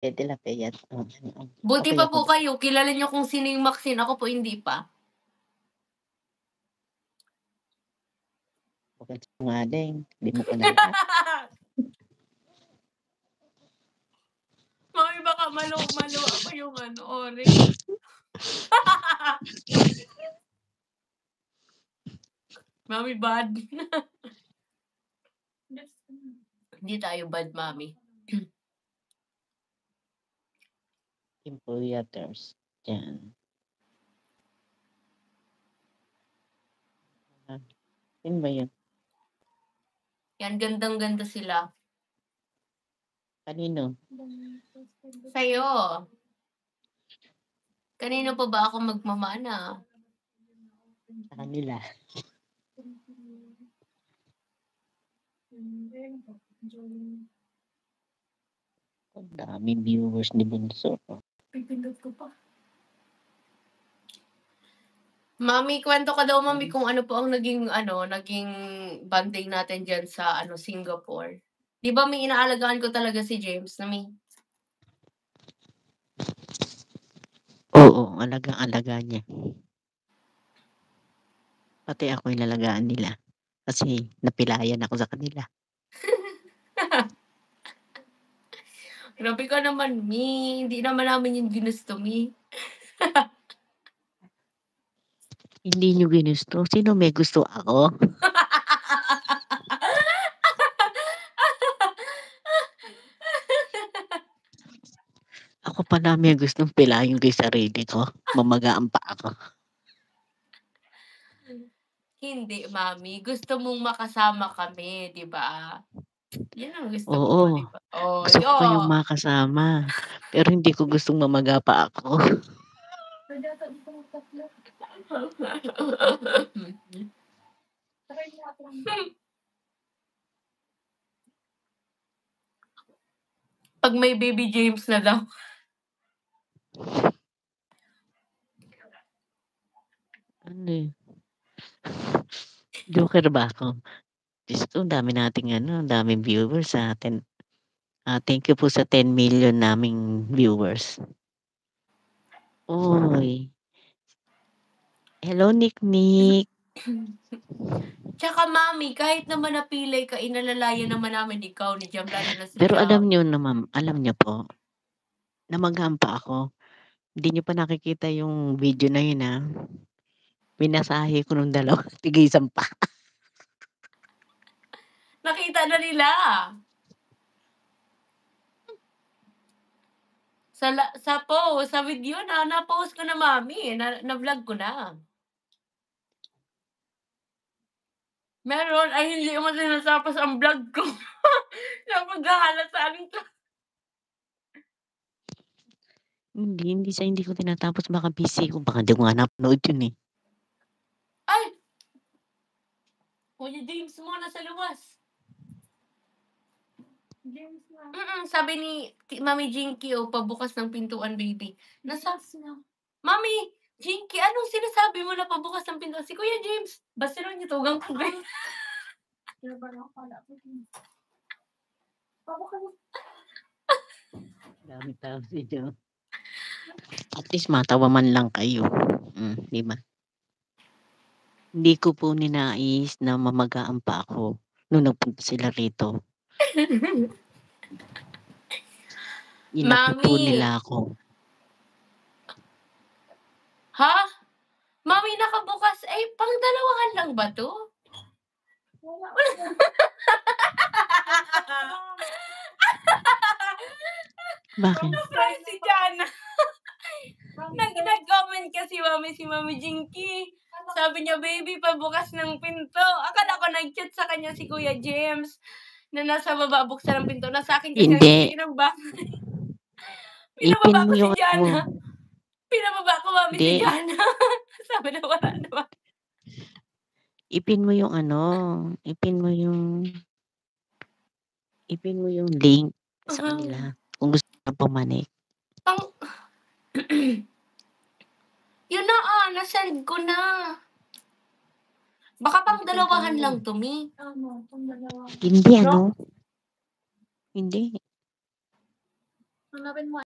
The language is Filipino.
De La Peyat, Buti okey pa ako po dun. kayo, kilala niyo kung sino yung Maxine, ako po hindi pa. Wag kang sinungaling, di mo kilala. Mami, baka maluwa pa yung orange. Mami, bad. Hindi tayo bad, Mami. Employers, yan. Sino ba yun? Yan, gandang-ganda sila. Kanino? Sa'yo. Kanino pa ba ako magmamana? Sa kanila. Ang daming viewers ni Bunso. Pipindot ko pa. Mami, kwento ka daw, Mami, kung ano po ang naging bonding natin dyan sa Singapore. Di ba may inaalagaan ko talaga si James, Mami? Oo, alagang-alaga niya. Pati ako inalagaan nila. Kasi napilayan ako sa kanila. Grabe ka naman, Mi. Hindi naman namin yung ginusto, Mi. Hindi niyo ginusto? Sino may gusto ako? Ako pala may gustong pilayin ko yung sarili ko. Mamagaan pa ako. Hindi, Mami. Gusto mong makasama kami, di ba? Yan ang gusto mo, di Oo, ba? Oh, gusto ko kayong makasama. Pero hindi ko gustong mamaga pa ako. Pag may baby James na daw. Ano eh? Joker ba ako? Diyos ko, dami nating daming viewers sa atin. Thank you po sa 10 million naming viewers. Oy. Hello, Nick. Tsaka, Mami, kahit naman napilay ka, inalalayan naman namin ikaw ni Jam, lalo na si Pero Jam. alam niyo po, namagaan pa ako. Hindi niyo pa nakikita yung video na yun, Pinasahe ko nung dalawa, tig-isang pa. Nakita na nila. Sa video na-post ko na, Mami. Na-vlog ko na. Meron, ay hindi mo sinatapos ang vlog ko. Napaghahalasaan ka. Hindi ko tinatapos. Baka busy ko. Baka di ko nga napanood yun eh. Ay! Kuya James mo nasa luwas. James na. Sabi ni Mami Jinky, pabukas ng pintuan, baby. Mami, Jinky, anong sinasabi mo na pabukas ng pintuan? Si Kuya James, basta rin niyo tugang ko. Dami tao dito. At least matawa man lang kayo. Di ba? Hindi ko po ninais na mamagaan pa ako nung nagpunta sila rito. Inapi po Mami! nila ako. Ha? Mami, nakabukas. Ay, pang-dalawahan lang ba to? Wala. Bakit? Surprise si Jana. Nag-comment kasi si Mami Jinky. Sabi niya, baby, pabukas ng pinto. Akala ko nag-chat sa kanya si Kuya James na nasa baba buksan ng pinto. Nasa akin kasi Hindi. ang bahay. Ipin Pinababa mo ko si yung Jana. Pinababa ko, Mami, si Hindi. Jana. Sabi na wala naman. Ipin mo yung link sa kanila kung gusto na pumanik. Yun na na-send ko na. Baka pang-dalawahan lang to, Mi. Hindi, Hindi. Hanapin mo